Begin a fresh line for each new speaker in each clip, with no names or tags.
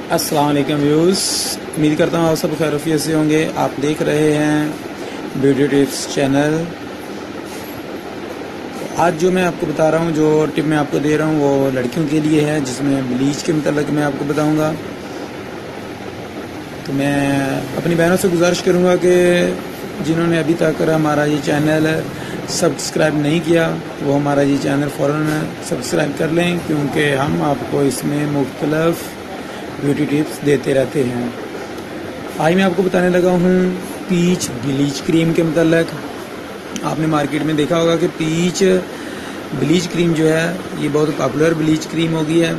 अस्सलाम वालेकुम व्यूज़, उम्मीद करता हूँ आप सब खैरियत से होंगे। आप देख रहे हैं ब्यूटी टिप्स चैनल। आज जो मैं आपको बता रहा हूँ, जो टिप मैं आपको दे रहा हूँ वो लड़कियों के लिए है, जिसमें ब्लीच के मतलब मैं आपको बताऊँगा। तो मैं अपनी बहनों से गुजारिश करूँगा कि जिन्होंने अभी तक हमारा ये चैनल सब्सक्राइब नहीं किया वो हमारा ये चैनल फ़ौरन सब्सक्राइब कर लें, क्योंकि हम आपको इसमें मुख्तलिफ़ ब्यूटी टिप्स देते रहते हैं। आज मैं आपको बताने लगा हूँ पीच ब्लीच क्रीम के मतलब। आपने मार्केट में देखा होगा कि पीच ब्लीच क्रीम जो है ये बहुत पॉपुलर ब्लीच क्रीम हो गई है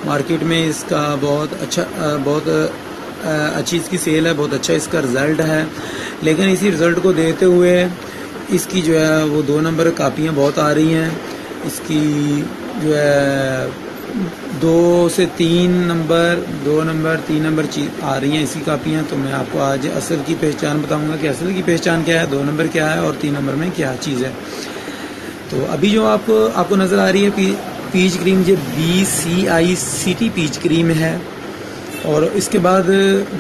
मार्केट में। इसका बहुत अच्छी इसकी सेल है, बहुत अच्छा इसका रिज़ल्ट है। लेकिन इसी रिज़ल्ट को देते हुए इसकी जो है वो 2 नंबर कापियाँ बहुत आ रही हैं। इसकी जो है 2 से 3 नंबर 2 नंबर 3 नंबर चीज आ रही हैं इसकी कापियाँ। तो मैं आपको आज असल की पहचान बताऊंगा कि असल की पहचान क्या है, 2 नंबर क्या है और 3 नंबर में क्या चीज़ है। तो अभी जो आपको नज़र आ रही है पीच क्रीम, ये BCICT पीच क्रीम है। और इसके बाद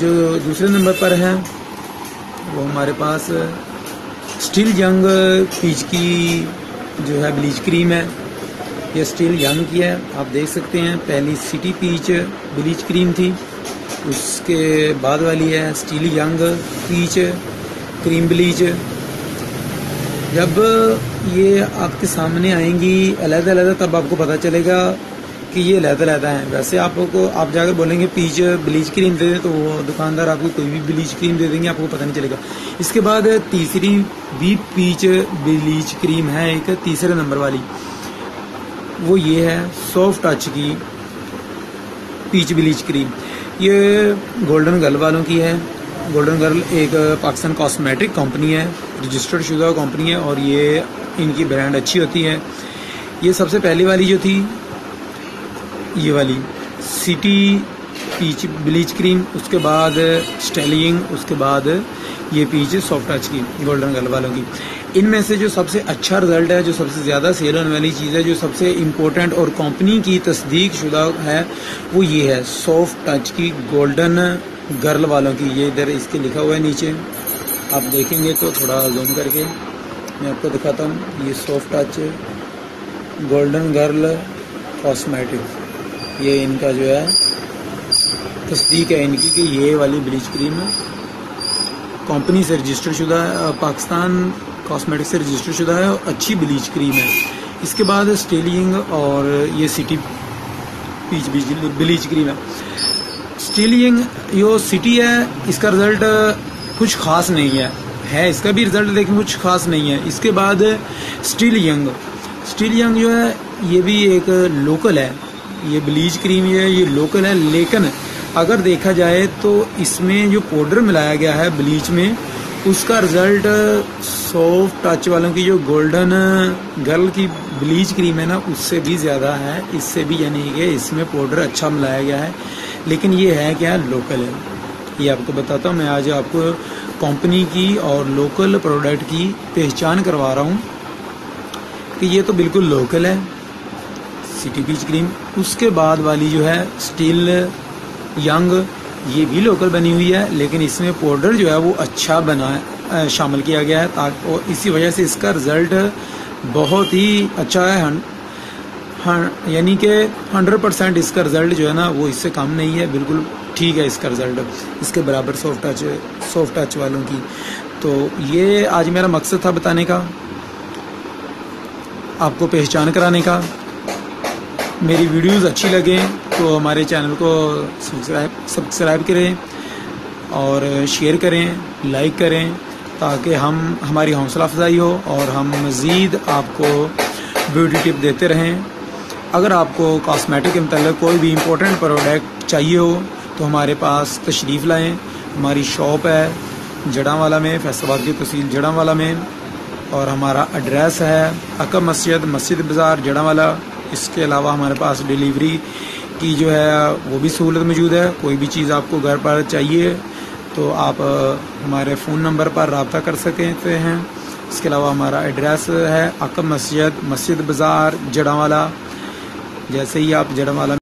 जो दूसरे नंबर पर है वो हमारे पास स्टिल यंग पीच की जो है ब्लीच क्रीम है। ये स्टिल यंग की है, आप देख सकते हैं। पहली सिटी पीच ब्लीच क्रीम थी, उसके बाद वाली है still young peach cream bleach. जब ये आपके सामने आएंगी अलग-अलग तब आपको पता चलेगा कि ये अलग-अलग हैं। वैसे आप जाकर बोलेंगे पीच ब्लीच क्रीम दे दें तो वो दुकानदार आपको कोई भी ब्लीच क्रीम दे देंगे, आपको पता नहीं चलेगा। इसके बाद तीसरी भी पीच ब्लीच क्रीम है, एक तीसरे नंबर वाली, वो ये है सॉफ्ट टच की पीच ब्लीच क्रीम। ये गोल्डन गर्ल वालों की है। गोल्डन गर्ल एक पाकिस्तान कॉस्मेटिक कंपनी है, रजिस्टर्ड शुदा कंपनी है, और ये इनकी ब्रांड अच्छी होती है। ये सबसे पहली वाली जो थी ये वाली सिटी पीच ब्लीच क्रीम, उसके बाद स्टाइलिंग, उसके बाद ये पीच सॉफ्ट टच की गोल्डन गर्ल वालों की। इनमें से जो सबसे अच्छा रिजल्ट है, जो सबसे ज़्यादा सेल होने वाली चीज़ है, जो सबसे इम्पोर्टेंट और कंपनी की तस्दीक शुदा है, वो ये है सॉफ्ट टच की गोल्डन गर्ल वालों की। ये इधर इसके लिखा हुआ है नीचे, आप देखेंगे तो थोड़ा जूम करके मैं आपको दिखाता हूँ। ये soft touch golden girl cosmetic, ये इनका जो है तस्दीक है इनकी कि ये वाली ब्लीच क्रीम कंपनी से रजिस्टर्ड शुदा है, पाकिस्तान कॉस्मेटिक से रजिस्टर्ड शुदा है और अच्छी ब्लीच क्रीम है। इसके बाद स्टीलिंग और ये सिटी पीच ब्लीच क्रीम है। स्टीलिंग जो सिटी है इसका रिजल्ट कुछ खास नहीं है इसका भी रिजल्ट लेकिन कुछ खास नहीं है। इसके बाद स्टिल यंग जो है ये भी एक लोकल है। ये ब्लीच क्रीम ये लोकल है, लेकिन अगर देखा जाए तो इसमें जो पाउडर मिलाया गया है ब्लीच में, उसका रिजल्ट सॉफ्ट टच वालों की जो गोल्डन गर्ल की ब्लीच क्रीम है ना, उससे भी ज़्यादा है। इससे भी यानी कि इसमें पाउडर अच्छा मिलाया गया है, लेकिन ये है क्या, लोकल है। ये आपको बताता हूँ मैं आज आपको कंपनी की और लोकल प्रोडक्ट की पहचान करवा रहा हूँ कि ये तो बिल्कुल लोकल है सिटी पीच क्रीम। उसके बाद वाली जो है स्टिल यंग, ये भी लोकल बनी हुई है, लेकिन इसमें पाउडर जो है वो अच्छा बना शामिल किया गया है, ताकि और इसी वजह से इसका रिज़ल्ट बहुत ही अच्छा है। यानी कि 100% इसका रिज़ल्ट जो है ना वो इससे कम नहीं है, बिल्कुल ठीक है इसका रिज़ल्ट, इसके बराबर सॉफ्ट टच वालों की। तो ये आज मेरा मकसद था बताने का, आपको पहचान कराने का। मेरी वीडियोस अच्छी लगें तो हमारे चैनल को सब्सक्राइब करें और शेयर करें, लाइक करें, ताकि हमारी हौसला अफजाई हो और हम मज़ीद आपको ब्यूटी टिप देते रहें। अगर आपको कॉस्मेटिक के मतलब कोई भी इम्पोर्टेंट प्रोडक्ट चाहिए हो तो हमारे पास तशरीफ़ लाएँ। हमारी शॉप है जड़ांवाला में, फैसलाबाद की तहसील जड़ांवाला में, और हमारा एड्रेस है अकब मस्जिद बाज़ार जड़ांवाला। इसके अलावा हमारे पास डिलीवरी की जो है वो भी सहूलत मौजूद है। कोई भी चीज़ आपको घर पर चाहिए तो आप हमारे फ़ोन नंबर पर रब्ता कर सकते हैं। इसके अलावा हमारा एड्रेस है अकब मस्जिद बाज़ार जड़ांवाला। जैसे ही आप जड़ांवाला